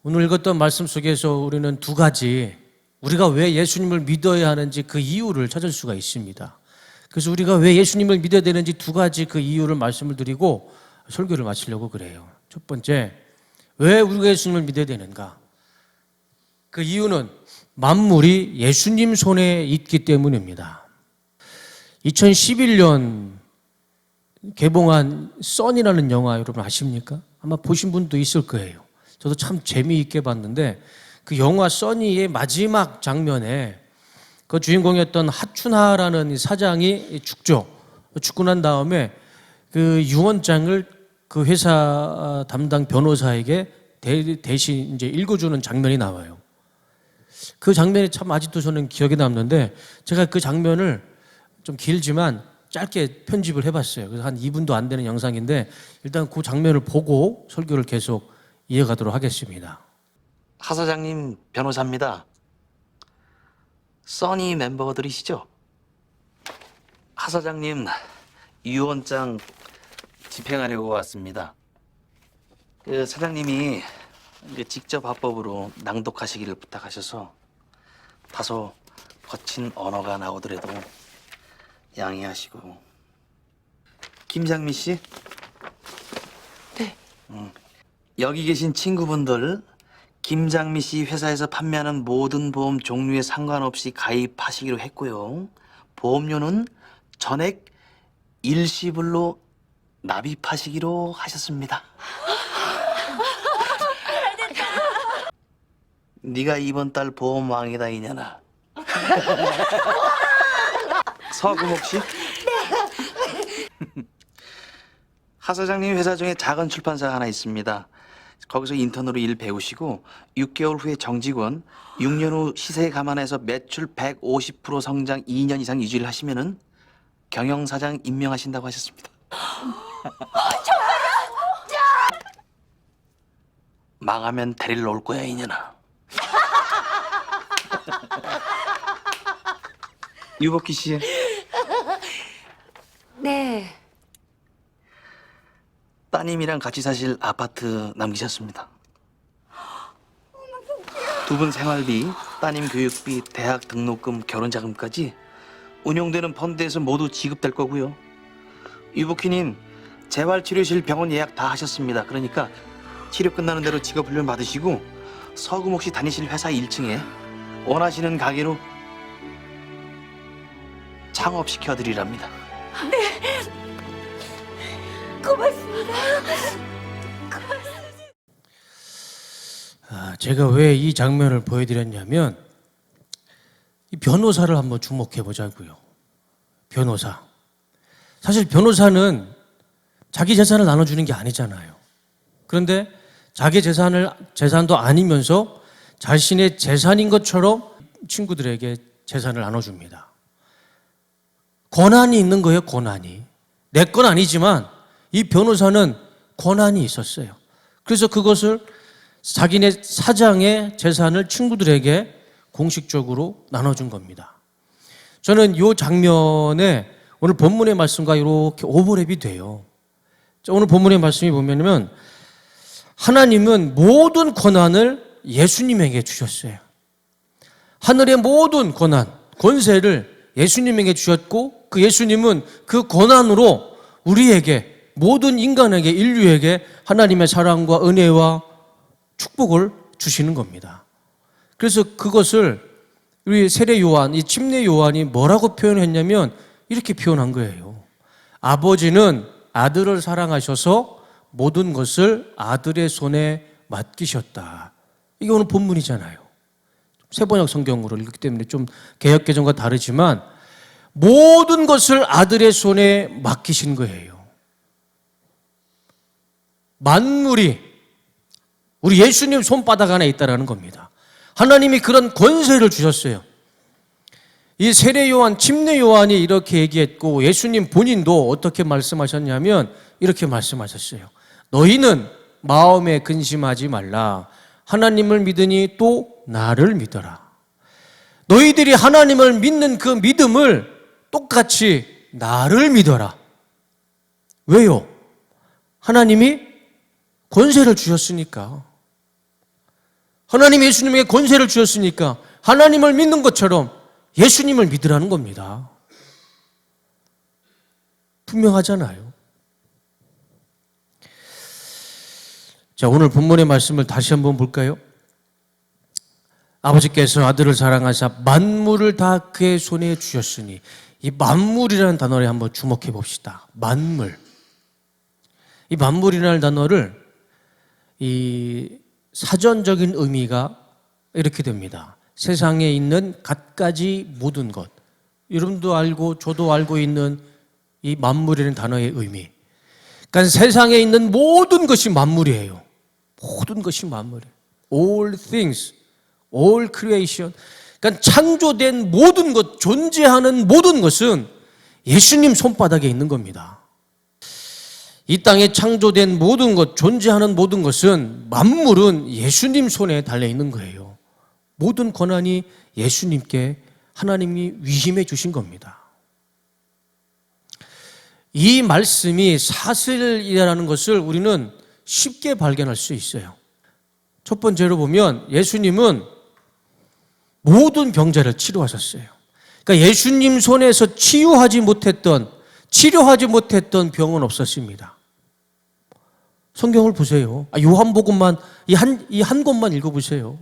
오늘 읽었던 말씀 속에서 우리는 두 가지, 우리가 왜 예수님을 믿어야 하는지 그 이유를 찾을 수가 있습니다. 그래서 우리가 왜 예수님을 믿어야 되는지 두 가지 그 이유를 말씀을 드리고 설교를 마치려고 그래요. 첫 번째, 왜 우리가 예수님을 믿어야 되는가? 그 이유는 만물이 예수님 손에 있기 때문입니다. 2011년 개봉한 선이라는 영화 여러분 아십니까? 아마 보신 분도 있을 거예요. 저도 참 재미있게 봤는데 그 영화 써니의 마지막 장면에 그 주인공이었던 하춘하라는 사장이 죽죠. 죽고 난 다음에 그 유언장을 그 회사 담당 변호사에게 대신 이제 읽어주는 장면이 나와요. 그 장면이 참 아직도 저는 기억에 남는데 제가 그 장면을 좀 길지만 짧게 편집을 해봤어요. 그래서 한 2분도 안 되는 영상인데 일단 그 장면을 보고 설교를 계속 이어가도록 하겠습니다. 하 사장님 변호사입니다. 써니 멤버들이시죠? 하 사장님 유언장 집행하려고 왔습니다. 그 사장님이 직접 합법으로 낭독하시기를 부탁하셔서 다소 거친 언어가 나오더라도 양해하시고. 김장미 씨? 네. 여기 계신 친구분들 김장미 씨 회사에서 판매하는 모든 보험 종류에 상관없이 가입하시기로 했고요. 보험료는 전액 일시불로 납입하시기로 하셨습니다. 네가 이번 달 보험 왕이다 이년아. 서구목 씨? 하 사장님 회사 중에 작은 출판사가 하나 있습니다. 거기서 인턴으로 일 배우시고 6개월 후에 정직원, 6년 후 시세 감안해서 매출 150% 성장 2년 이상 유지를 하시면은 경영사장 임명하신다고 하셨습니다. 망하면 데리러 올 거야 이년아. 유복희 씨. 네. 따님이랑 같이 사실 아파트 남기셨습니다. 두 분 생활비, 따님 교육비, 대학 등록금, 결혼자금까지 운용되는 펀드에서 모두 지급될 거고요. 유복희님 재활치료실 병원 예약 다 하셨습니다. 그러니까 치료 끝나는 대로 직업훈련 받으시고 서금옥 씨 다니실 회사 1층에 원하시는 가게로 창업시켜드리랍니다. 고맙습니다. 제가 왜 이 장면을 보여드렸냐면 이 변호사를 한번 주목해 보자고요. 변호사. 사실 변호사는 자기 재산을 나눠주는 게 아니잖아요. 그런데 자기 재산도 아니면서 자신의 재산인 것처럼 친구들에게 재산을 나눠줍니다. 권한이 있는 거예요, 권한이. 내 건 아니지만 이 변호사는 권한이 있었어요. 그래서 그것을 자기네 사장의 재산을 친구들에게 공식적으로 나눠준 겁니다. 저는 이 장면에 오늘 본문의 말씀과 이렇게 오버랩이 돼요. 오늘 본문의 말씀이 보면 하나님은 모든 권한을 예수님에게 주셨어요. 하늘의 모든 권한, 권세를 예수님에게 주셨고 그 예수님은 그 권한으로 우리에게 모든 인간에게 인류에게 하나님의 사랑과 은혜와 축복을 주시는 겁니다. 그래서 그것을 우리 세례 요한, 이 침례 요한이 뭐라고 표현했냐면 이렇게 표현한 거예요. 아버지는 아들을 사랑하셔서 모든 것을 아들의 손에 맡기셨다. 이게 오늘 본문이잖아요. 세번역 성경으로 읽기 때문에 좀 개역개정과 다르지만 모든 것을 아들의 손에 맡기신 거예요. 만물이 우리 예수님 손바닥 안에 있다라는 겁니다. 하나님이 그런 권세를 주셨어요. 이 세례 요한, 침례 요한이 이렇게 얘기했고 예수님 본인도 어떻게 말씀하셨냐면 이렇게 말씀하셨어요. 너희는 마음에 근심하지 말라. 하나님을 믿으니 또 나를 믿어라. 너희들이 하나님을 믿는 그 믿음을 똑같이 나를 믿어라. 왜요? 하나님이 권세를 주셨으니까. 하나님이 예수님에게 권세를 주셨으니까 하나님을 믿는 것처럼 예수님을 믿으라는 겁니다. 분명하잖아요. 자, 오늘 본문의 말씀을 다시 한번 볼까요? 아버지께서 아들을 사랑하사 만물을 다 그의 손에 주셨으니, 이 만물이라는 단어에 한번 주목해 봅시다. 만물. 이 만물이라는 단어를 이 사전적인 의미가 이렇게 됩니다. 세상에 있는 갖가지 모든 것. 여러분도 알고 저도 알고 있는 이 만물이라는 단어의 의미. 그러니까 세상에 있는 모든 것이 만물이에요. 모든 것이 만물이에요. All things, all creation. 그러니까 창조된 모든 것, 존재하는 모든 것은 예수님 손바닥에 있는 겁니다. 이 땅에 창조된 모든 것, 존재하는 모든 것은 만물은 예수님 손에 달려 있는 거예요. 모든 권한이 예수님께 하나님이 위임해 주신 겁니다. 이 말씀이 사슬이라는 것을 우리는 쉽게 발견할 수 있어요. 첫 번째로 보면 예수님은 모든 병자를 치료하셨어요. 그러니까 예수님 손에서 치료하지 못했던 병은 없었습니다. 성경을 보세요. 요한복음만 이 한 권만 읽어보세요.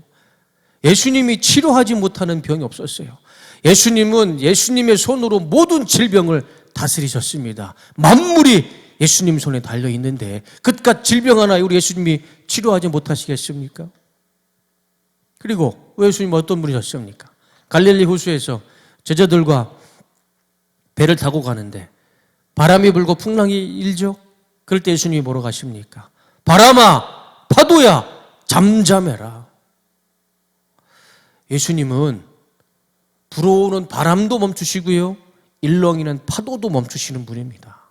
예수님이 치료하지 못하는 병이 없었어요. 예수님은 예수님의 손으로 모든 질병을 다스리셨습니다. 만물이 예수님 손에 달려 있는데 그깟 질병 하나 우리 예수님이 치료하지 못하시겠습니까? 그리고 예수님은 어떤 분이셨습니까? 갈릴리 호수에서 제자들과 배를 타고 가는데 바람이 불고 풍랑이 일죠. 그럴 때 예수님이 뭐라고 가십니까? 바람아, 파도야, 잠잠해라. 예수님은 불어오는 바람도 멈추시고요, 일렁이는 파도도 멈추시는 분입니다.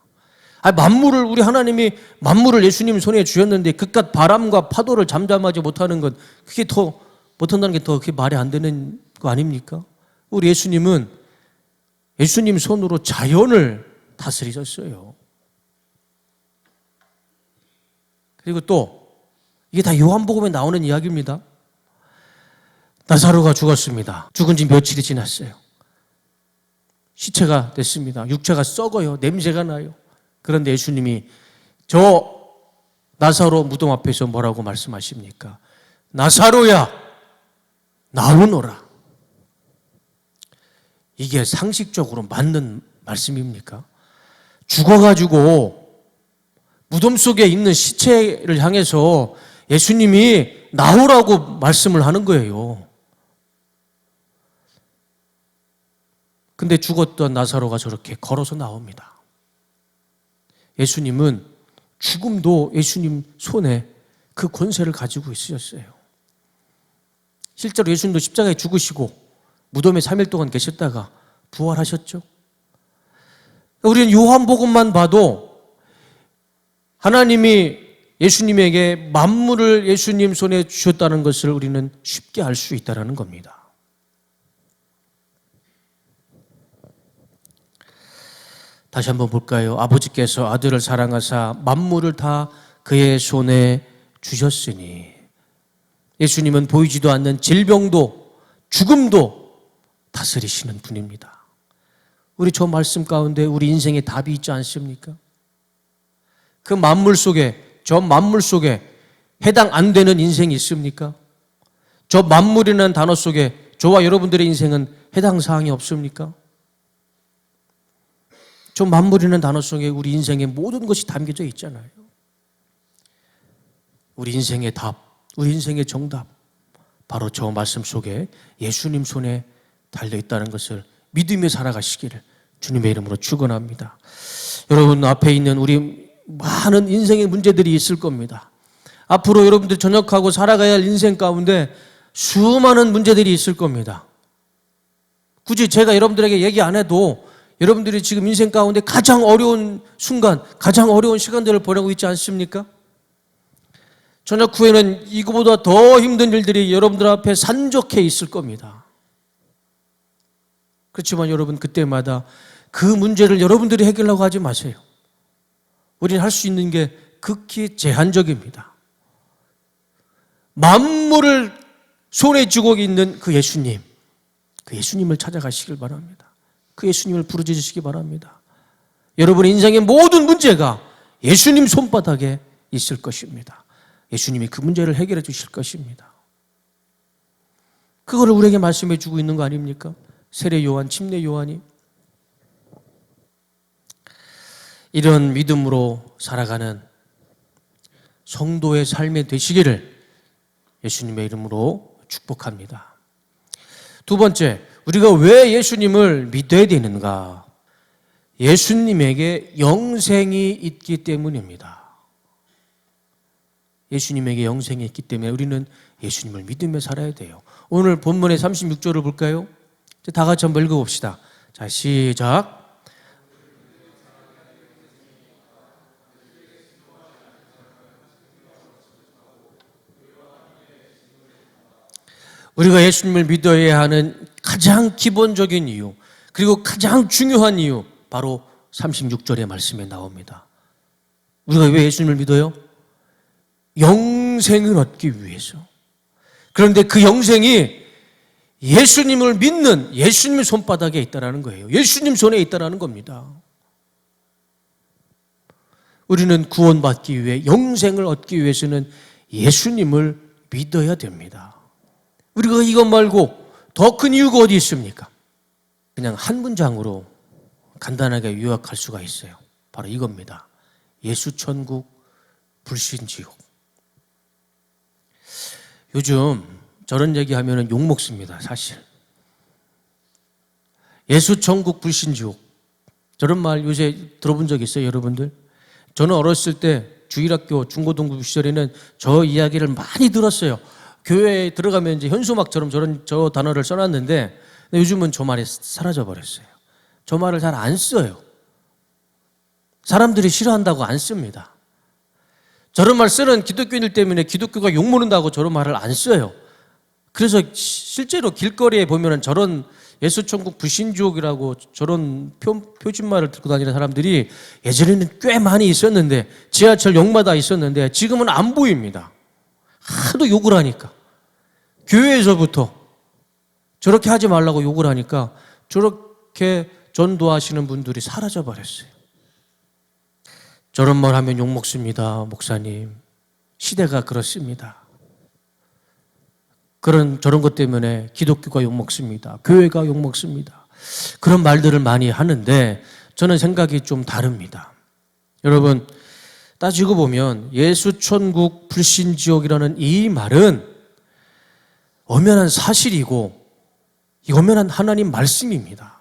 만물을, 우리 하나님이 만물을 예수님 손에 주셨는데 그깟 바람과 파도를 잠잠하지 못하는 건 그게 더 못한다는 게 더 그게 말이 안 되는 거 아닙니까? 우리 예수님은 예수님 손으로 자연을 다스리셨어요. 그리고 또 이게 다 요한복음에 나오는 이야기입니다. 나사로가 죽었습니다. 죽은 지 며칠이 지났어요. 시체가 됐습니다. 육체가 썩어요. 냄새가 나요. 그런데 예수님이 저 나사로 무덤 앞에서 뭐라고 말씀하십니까? 나사로야, 나오너라. 이게 상식적으로 맞는 말씀입니까? 죽어가지고 무덤 속에 있는 시체를 향해서 예수님이 나오라고 말씀을 하는 거예요. 근데 죽었던 나사로가 저렇게 걸어서 나옵니다. 예수님은 죽음도 예수님 손에 그 권세를 가지고 있으셨어요. 실제로 예수님도 십자가에 죽으시고 무덤에 3일 동안 계셨다가 부활하셨죠. 우리는 요한복음만 봐도 하나님이 예수님에게 만물을 예수님 손에 주셨다는 것을 우리는 쉽게 알 수 있다는 겁니다. 다시 한번 볼까요? 아버지께서 아들을 사랑하사 만물을 다 그의 손에 주셨으니, 예수님은 보이지도 않는 질병도 죽음도 다스리시는 분입니다. 우리 저 말씀 가운데 우리 인생에 답이 있지 않습니까? 그 만물 속에, 저 만물 속에 해당 안 되는 인생이 있습니까? 저 만물이라는 단어 속에 저와 여러분들의 인생은 해당 사항이 없습니까? 저 만물이라는 단어 속에 우리 인생의 모든 것이 담겨져 있잖아요. 우리 인생의 답, 우리 인생의 정답, 바로 저 말씀 속에 예수님 손에 달려있다는 것을 믿으며 살아가시기를 주님의 이름으로 축원합니다. 여러분 앞에 있는 우리 많은 인생의 문제들이 있을 겁니다. 앞으로 여러분들 전역하고 살아가야 할 인생 가운데 수많은 문제들이 있을 겁니다. 굳이 제가 여러분들에게 얘기 안 해도 여러분들이 지금 인생 가운데 가장 어려운 순간, 가장 어려운 시간들을 보내고 있지 않습니까? 저녁 후에는 이거보다 더 힘든 일들이 여러분들 앞에 산적해 있을 겁니다. 그렇지만 여러분, 그때마다 그 문제를 여러분들이 해결하려고 하지 마세요. 우리는 할 수 있는 게 극히 제한적입니다. 만물을 손에 쥐고 있는 그 예수님을 찾아가시길 바랍니다. 그 예수님을 부르짖으시기 바랍니다. 여러분의 인생의 모든 문제가 예수님 손바닥에 있을 것입니다. 예수님이 그 문제를 해결해 주실 것입니다. 그거를 우리에게 말씀해 주고 있는 거 아닙니까? 세례 요한, 침례 요한이. 이런 믿음으로 살아가는 성도의 삶이 되시기를 예수님의 이름으로 축복합니다. 두 번째, 우리가 왜 예수님을 믿어야 되는가? 예수님에게 영생이 있기 때문입니다. 예수님에게 영생이 있기 때문에 우리는 예수님을 믿으며 살아야 돼요. 오늘 본문의 36절을 볼까요? 다 같이 한번 읽어봅시다. 자, 시작. 우리가 예수님을 믿어야 하는 가장 기본적인 이유, 그리고 가장 중요한 이유, 바로 36절의 말씀에 나옵니다. 우리가 왜 예수님을 믿어요? 영생을 얻기 위해서. 그런데 그 영생이 예수님을 믿는 예수님의 손바닥에 있다는 거예요. 예수님 손에 있다는 겁니다. 우리는 구원받기 위해, 영생을 얻기 위해서는 예수님을 믿어야 됩니다. 우리가 이것 말고 더 큰 이유가 어디 있습니까? 그냥 한 문장으로 간단하게 요약할 수가 있어요. 바로 이겁니다. 예수 천국, 불신 지옥. 요즘 저런 얘기하면 욕 먹습니다, 사실. 예수 천국, 불신 지옥. 저런 말 요새 들어본 적 있어요, 여러분들? 저는 어렸을 때 주일학교 중고등부 시절에는 저 이야기를 많이 들었어요. 교회에 들어가면 이제 현수막처럼 저 단어를 써놨는데 요즘은 저 말이 사라져 버렸어요. 저 말을 잘 안 써요. 사람들이 싫어한다고 안 씁니다. 저런 말 쓰는 기독교인들 때문에 기독교가 욕먹는다고 저런 말을 안 써요. 그래서 실제로 길거리에 보면은 저런 예수천국 불신지옥이라고 저런 표준말을 들고 다니는 사람들이 예전에는 꽤 많이 있었는데, 지하철 역마다 있었는데 지금은 안 보입니다. 하도 욕을 하니까. 교회에서부터 저렇게 하지 말라고 욕을 하니까 저렇게 전도하시는 분들이 사라져 버렸어요. 저런 말 하면 욕 먹습니다, 목사님. 시대가 그렇습니다. 저런 것 때문에 기독교가 욕 먹습니다. 교회가 욕 먹습니다. 그런 말들을 많이 하는데 저는 생각이 좀 다릅니다. 여러분, 따지고 보면 예수천국 불신지옥이라는 이 말은 엄연한 사실이고 엄연한 하나님 말씀입니다.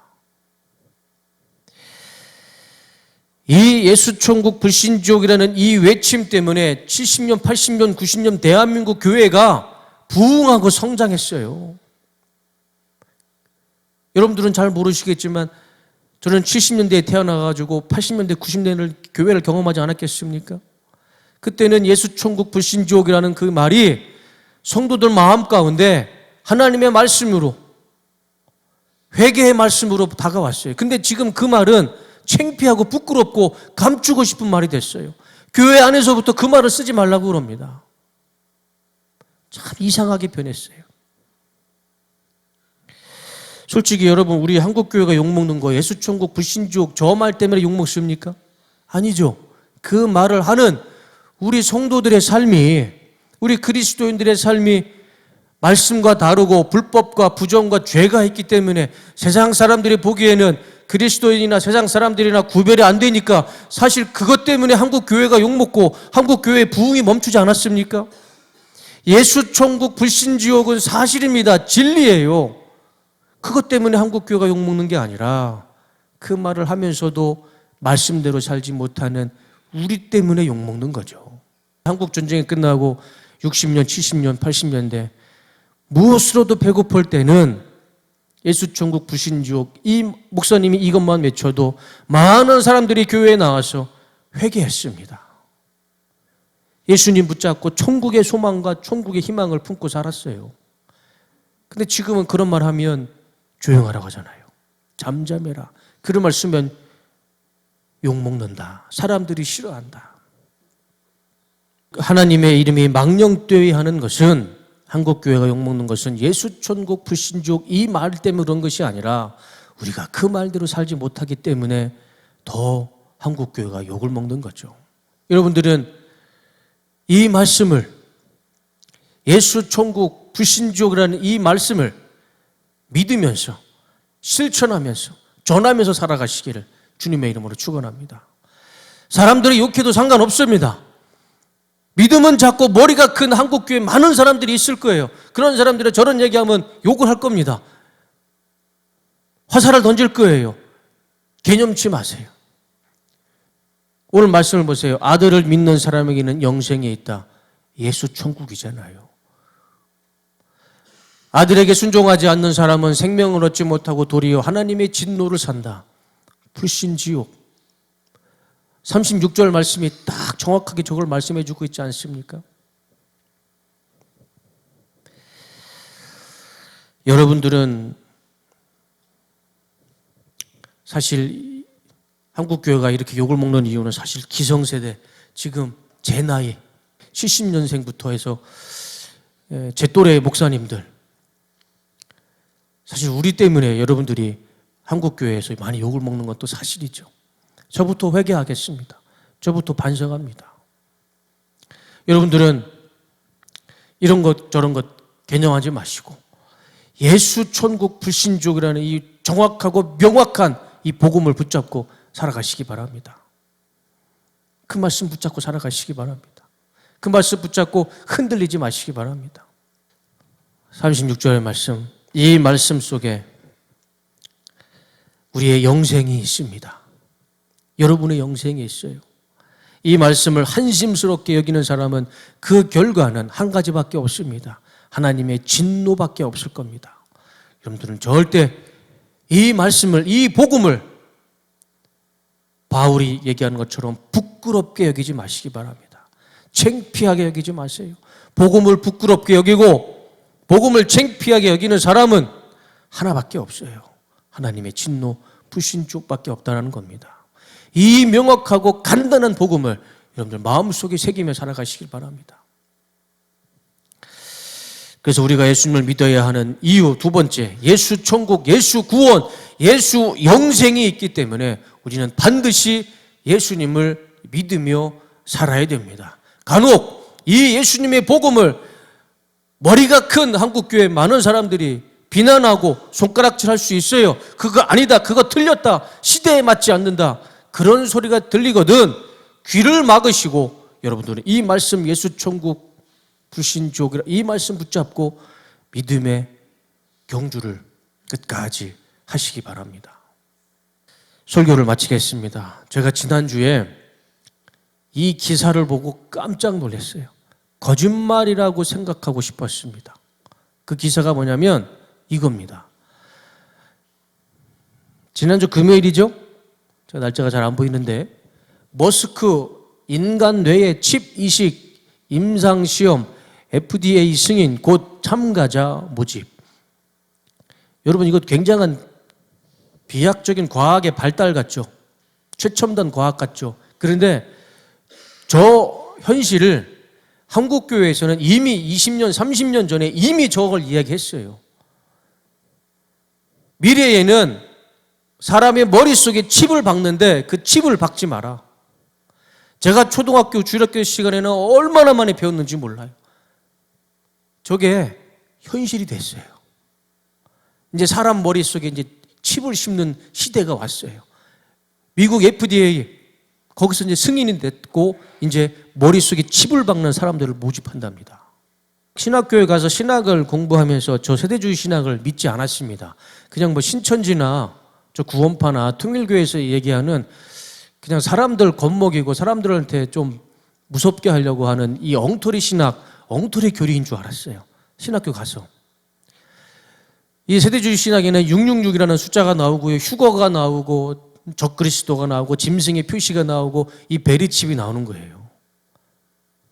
이 예수천국 불신지옥이라는 이 외침 때문에 70년, 80년, 90년 대한민국 교회가 부흥하고 성장했어요. 여러분들은 잘 모르시겠지만 저는 70년대에 태어나가지고 80년대, 90년대를 교회를 경험하지 않았겠습니까? 그때는 예수천국 불신지옥이라는 그 말이 성도들 마음 가운데 하나님의 말씀으로, 회개의 말씀으로 다가왔어요. 근데 지금 그 말은 창피하고 부끄럽고 감추고 싶은 말이 됐어요. 교회 안에서부터 그 말을 쓰지 말라고 그럽니다. 참 이상하게 변했어요. 솔직히 여러분, 우리 한국교회가 욕먹는 거 예수천국 불신지옥 저 말 때문에 욕먹습니까? 아니죠. 그 말을 하는 우리 성도들의 삶이, 우리 그리스도인들의 삶이 말씀과 다르고 불법과 부정과 죄가 있기 때문에 세상 사람들이 보기에는 그리스도인이나 세상 사람들이나 구별이 안 되니까 사실 그것 때문에 한국교회가 욕먹고 한국교회의 부흥이 멈추지 않았습니까? 예수천국 불신지옥은 사실입니다. 진리예요. 그것 때문에 한국교회가 욕먹는 게 아니라 그 말을 하면서도 말씀대로 살지 못하는 우리 때문에 욕먹는 거죠. 한국전쟁이 끝나고 60년, 70년, 80년대 무엇으로도 배고플 때는 예수천국 불신지옥, 이 목사님이 이것만 외쳐도 많은 사람들이 교회에 나와서 회개했습니다. 예수님 붙잡고 천국의 소망과 천국의 희망을 품고 살았어요. 근데 지금은 그런 말 하면 조용하라고 하잖아요. 잠잠해라. 그런 말 쓰면 욕먹는다. 사람들이 싫어한다. 하나님의 이름이 망령되이 하는 것은 한국교회가 욕먹는 것은 예수천국 불신족 이 말 때문에 그런 것이 아니라 우리가 그 말대로 살지 못하기 때문에 더 한국교회가 욕을 먹는 거죠. 여러분들은 이 말씀을, 예수천국 불신족이라는 이 말씀을 믿으면서 실천하면서 전하면서 살아가시기를 주님의 이름으로 축원합니다. 사람들이 욕해도 상관없습니다. 믿음은 작고 머리가 큰 한국교회에 많은 사람들이 있을 거예요. 그런 사람들이 저런 얘기하면 욕을 할 겁니다. 화살을 던질 거예요. 개념치 마세요. 오늘 말씀을 보세요. 아들을 믿는 사람에게는 영생이 있다. 예수 천국이잖아요. 아들에게 순종하지 않는 사람은 생명을 얻지 못하고 도리어 하나님의 진노를 산다. 불신지옥. 36절 말씀이 딱 정확하게 저걸 말씀해 주고 있지 않습니까? 여러분들은 사실 한국교회가 이렇게 욕을 먹는 이유는 사실 기성세대, 지금 제 나이 70년생부터 해서 제 또래 목사님들, 사실 우리 때문에 여러분들이 한국교회에서 많이 욕을 먹는 것도 사실이죠. 저부터 회개하겠습니다. 저부터 반성합니다. 여러분들은 이런 것 저런 것 개념하지 마시고 예수 천국 불신족이라는 이 정확하고 명확한 이 복음을 붙잡고 살아가시기 바랍니다. 그 말씀 붙잡고 살아가시기 바랍니다. 그 말씀 붙잡고 흔들리지 마시기 바랍니다. 36절의 말씀, 이 말씀 속에 우리의 영생이 있습니다. 여러분의 영생이 있어요. 이 말씀을 한심스럽게 여기는 사람은 그 결과는 한 가지밖에 없습니다. 하나님의 진노밖에 없을 겁니다. 여러분들은 절대 이 말씀을, 이 복음을 바울이 얘기하는 것처럼 부끄럽게 여기지 마시기 바랍니다. 창피하게 여기지 마세요. 복음을 부끄럽게 여기고 복음을 창피하게 여기는 사람은 하나밖에 없어요. 하나님의 진노, 불신족밖에 없다는 겁니다. 이 명확하고 간단한 복음을 여러분들 마음속에 새기며 살아가시길 바랍니다. 그래서 우리가 예수님을 믿어야 하는 이유 두 번째, 예수 천국, 예수 구원, 예수 영생이 있기 때문에 우리는 반드시 예수님을 믿으며 살아야 됩니다. 간혹 이 예수님의 복음을 머리가 큰 한국교회 많은 사람들이 비난하고 손가락질할 수 있어요. 그거 아니다, 그거 틀렸다, 시대에 맞지 않는다, 그런 소리가 들리거든 귀를 막으시고 여러분들은 이 말씀, 예수 천국 불신족이라 이 말씀 붙잡고 믿음의 경주를 끝까지 하시기 바랍니다. 설교를 마치겠습니다. 제가 지난주에 이 기사를 보고 깜짝 놀랐어요. 거짓말이라고 생각하고 싶었습니다. 그 기사가 뭐냐면 이겁니다. 지난주 금요일이죠? 제가 날짜가 잘 안 보이는데 머스크 인간 뇌의 칩 이식 임상시험 FDA 승인 곧 참가자 모집. 여러분 이거 굉장한 비약적인 과학의 발달 같죠? 최첨단 과학 같죠? 그런데 저 현실을 한국교회에서는 이미 20년, 30년 전에 이미 저걸 이야기했어요. 미래에는 사람의 머릿속에 칩을 박는데 그 칩을 박지 마라. 제가 초등학교 주일학교 시간에는 얼마나 많이 배웠는지 몰라요. 저게 현실이 됐어요. 이제 사람 머릿속에 이제 칩을 심는 시대가 왔어요. 미국 FDA 거기서 이제 승인이 됐고 이제 머릿속에 칩을 박는 사람들을 모집한답니다. 신학교에 가서 신학을 공부하면서 저 세대주의 신학을 믿지 않았습니다. 그냥 뭐 신천지나 저 구원파나 통일교에서 얘기하는 그냥 사람들 겁먹이고 사람들한테 좀 무섭게 하려고 하는 이 엉터리 신학, 엉터리 교리인 줄 알았어요. 신학교 가서. 이 세대주의 신학에는 666이라는 숫자가 나오고요. 휴거가 나오고 적그리스도가 나오고 짐승의 표시가 나오고 이 베리칩이 나오는 거예요.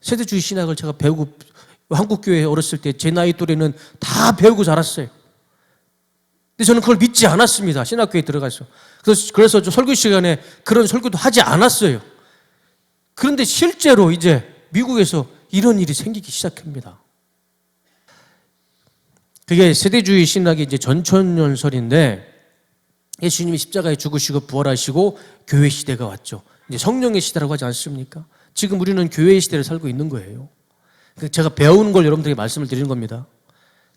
세대주의 신학을 제가 배우고 한국교회에 어렸을 때 제 나이 또래는 다 배우고 자랐어요. 근데 저는 그걸 믿지 않았습니다. 신학교에 들어가서. 그래서 저 설교 시간에 그런 설교도 하지 않았어요. 그런데 실제로 이제 미국에서 이런 일이 생기기 시작합니다. 그게 세대주의 신학의 이제 전천년설인데 예수님이 십자가에 죽으시고 부활하시고 교회 시대가 왔죠. 이제 성령의 시대라고 하지 않습니까? 지금 우리는 교회의 시대를 살고 있는 거예요. 제가 배운 걸 여러분들에게 말씀을 드리는 겁니다.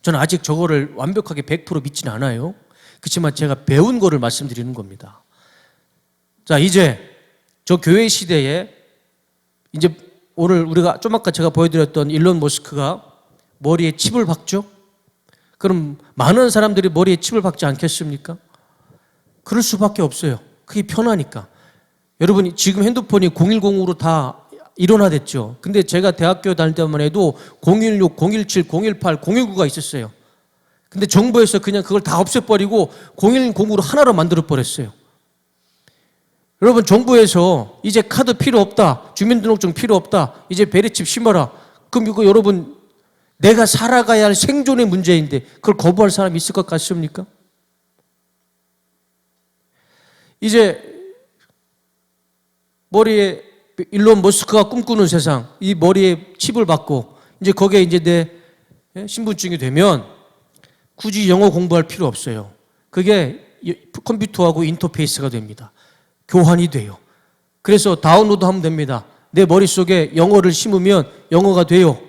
저는 아직 저거를 완벽하게 100% 믿지는 않아요. 그렇지만 제가 배운 거를 말씀드리는 겁니다. 자, 이제 저 교회 시대에 이제 오늘 우리가 좀 아까 제가 보여드렸던 일론 머스크가 머리에 칩을 박죠? 그럼 많은 사람들이 머리에 칩을 박지 않겠습니까? 그럴 수밖에 없어요. 그게 편하니까. 여러분 지금 핸드폰이 010으로 다 일원화됐죠. 근데 제가 대학교 다닐 때만 해도 016, 017, 018, 019가 있었어요. 근데 정부에서 그냥 그걸 다 없애버리고 010으로 하나로 만들어버렸어요. 여러분 정부에서 이제 카드 필요 없다, 주민등록증 필요 없다, 이제 베리칩 심어라. 그럼 이거 여러분 내가 살아가야 할 생존의 문제인데 그걸 거부할 사람이 있을 것 같습니까? 이제 머리에 일론 머스크가 꿈꾸는 세상, 이 머리에 칩을 받고 이제 거기에 이제 내 신분증이 되면 굳이 영어 공부할 필요 없어요. 그게 컴퓨터하고 인터페이스가 됩니다. 교환이 돼요. 그래서 다운로드 하면 됩니다. 내 머릿속에 영어를 심으면 영어가 돼요.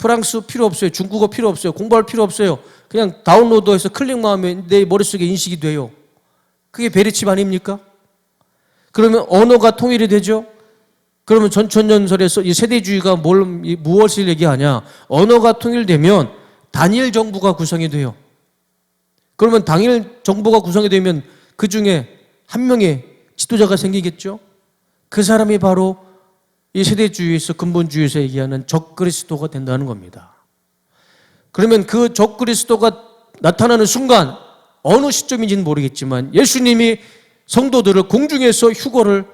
프랑스 필요 없어요. 중국어 필요 없어요. 공부할 필요 없어요. 그냥 다운로드해서 클릭만 하면 내 머릿속에 인식이 돼요. 그게 베리칩 아닙니까? 그러면 언어가 통일이 되죠? 그러면 전천년설에서 이 세대주의가 무엇을 얘기하냐? 언어가 통일되면 단일 정부가 구성이 돼요. 그러면 단일 정부가 구성이 되면 그 중에 한 명의 지도자가 생기겠죠? 그 사람이 바로 이 세대주의에서 근본주의에서 얘기하는 적그리스도가 된다는 겁니다. 그러면 그 적그리스도가 나타나는 순간 어느 시점인지는 모르겠지만 예수님이 성도들을 공중에서 휴거를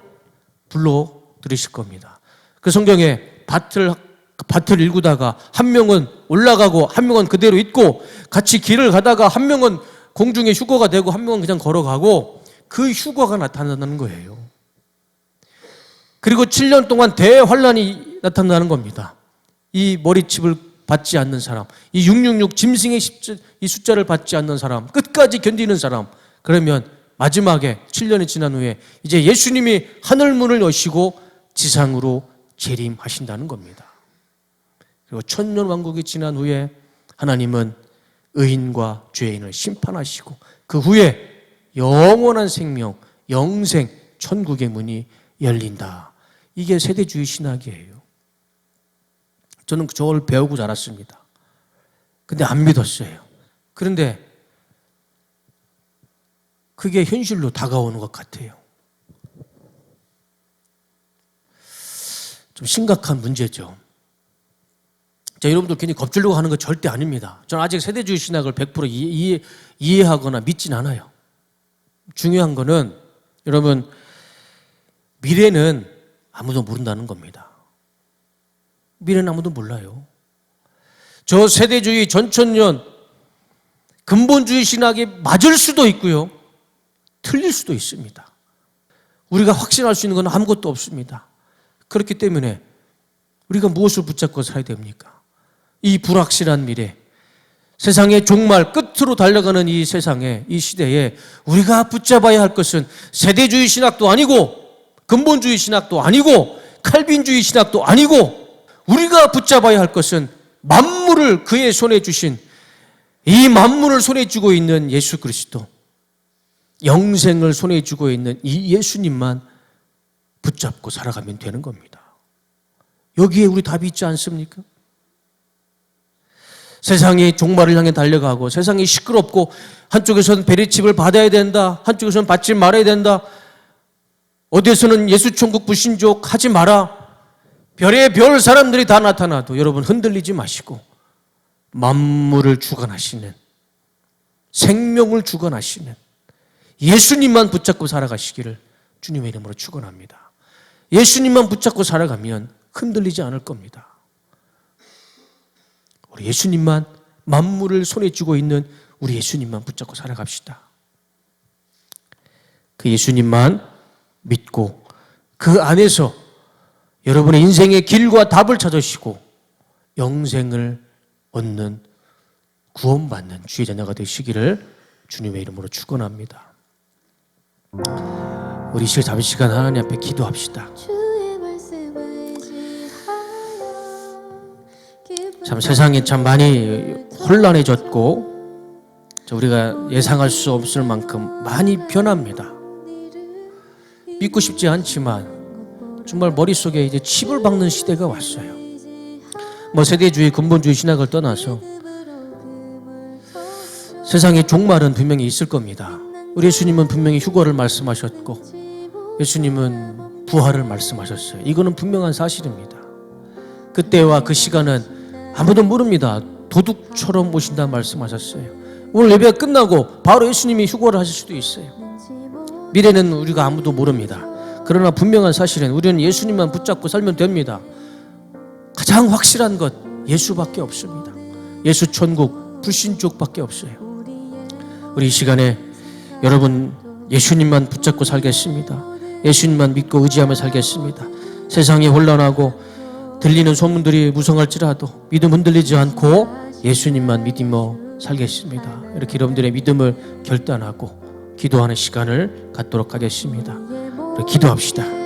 불러 들으실 겁니다. 그 성경에 밭을 일구다가 한 명은 올라가고 한 명은 그대로 있고 같이 길을 가다가 한 명은 공중에 휴거가 되고 한 명은 그냥 걸어가고 그 휴거가 나타나는 거예요. 그리고 7년 동안 대환란이 나타나는 겁니다. 이 머리칩을 받지 않는 사람, 이 666 짐승의 이 숫자를 받지 않는 사람, 끝까지 견디는 사람, 그러면 마지막에 7년이 지난 후에 이제 예수님이 하늘문을 여시고 지상으로 재림하신다는 겁니다. 그리고 천년 왕국이 지난 후에 하나님은 의인과 죄인을 심판하시고 그 후에 영원한 생명, 영생, 천국의 문이 열린다. 이게 세대주의 신학이에요. 저는 저걸 배우고 자랐습니다. 근데 안 믿었어요. 그런데 그게 현실로 다가오는 것 같아요. 좀 심각한 문제죠. 자, 여러분들 괜히 겁주려고 하는 거 절대 아닙니다. 저는 아직 세대주의 신학을 100% 이해하거나 믿진 않아요. 중요한 거는 여러분 미래는 아무도 모른다는 겁니다. 미래는 아무도 몰라요. 저 세대주의 전천년 근본주의 신학이 맞을 수도 있고요. 틀릴 수도 있습니다. 우리가 확신할 수 있는 건 아무것도 없습니다. 그렇기 때문에 우리가 무엇을 붙잡고 살아야 됩니까? 이 불확실한 미래, 세상의 종말 끝으로 달려가는 이 세상에, 이 시대에 우리가 붙잡아야 할 것은 세대주의 신학도 아니고 근본주의 신학도 아니고 칼빈주의 신학도 아니고 우리가 붙잡아야 할 것은 만물을 그의 손에 주신 이 만물을 손에 쥐고 있는 예수 그리스도, 영생을 손에 쥐고 있는 이 예수님만 붙잡고 살아가면 되는 겁니다. 여기에 우리 답이 있지 않습니까? 세상이 종말을 향해 달려가고 세상이 시끄럽고 한쪽에서는 베리칩을 받아야 된다, 한쪽에서는 받지 말아야 된다, 어디에서는 예수 천국 불신족 하지 마라, 별의 별 사람들이 다 나타나도 여러분 흔들리지 마시고 만물을 주관하시는, 생명을 주관하시는 예수님만 붙잡고 살아가시기를 주님의 이름으로 축원합니다. 예수님만 붙잡고 살아가면 흔들리지 않을 겁니다. 우리 예수님만, 만물을 손에 쥐고 있는 우리 예수님만 붙잡고 살아갑시다. 그 예수님만 믿고 그 안에서 여러분의 인생의 길과 답을 찾으시고 영생을 얻는 구원받는 주의 자녀가 되시기를 주님의 이름으로 축원합니다. 우리 잠시 시간 하나님 앞에 기도합시다. 참 세상이 참 많이 혼란해졌고 우리가 예상할 수 없을 만큼 많이 변합니다. 믿고 싶지 않지만 정말 머릿속에 이제 칩을 박는 시대가 왔어요. 뭐 세대주의, 근본주의 신학을 떠나서 세상의 종말은 분명히 있을 겁니다. 우리 예수님은 분명히 휴거를 말씀하셨고 예수님은 부활을 말씀하셨어요. 이거는 분명한 사실입니다. 그때와 그 시간은 아무도 모릅니다. 도둑처럼 오신다 말씀하셨어요. 오늘 예배가 끝나고 바로 예수님이 휴거를 하실 수도 있어요. 미래는 우리가 아무도 모릅니다. 그러나 분명한 사실은 우리는 예수님만 붙잡고 살면 됩니다. 가장 확실한 것 예수밖에 없습니다. 예수 천국 불신족밖에 없어요. 우리 이 시간에 여러분 예수님만 붙잡고 살겠습니다. 예수님만 믿고 의지하며 살겠습니다. 세상이 혼란하고 들리는 소문들이 무성할지라도 믿음 흔들리지 않고 예수님만 믿으며 살겠습니다. 이렇게 여러분들의 믿음을 결단하고 기도하는 시간을 갖도록 하겠습니다. 우리 기도합시다.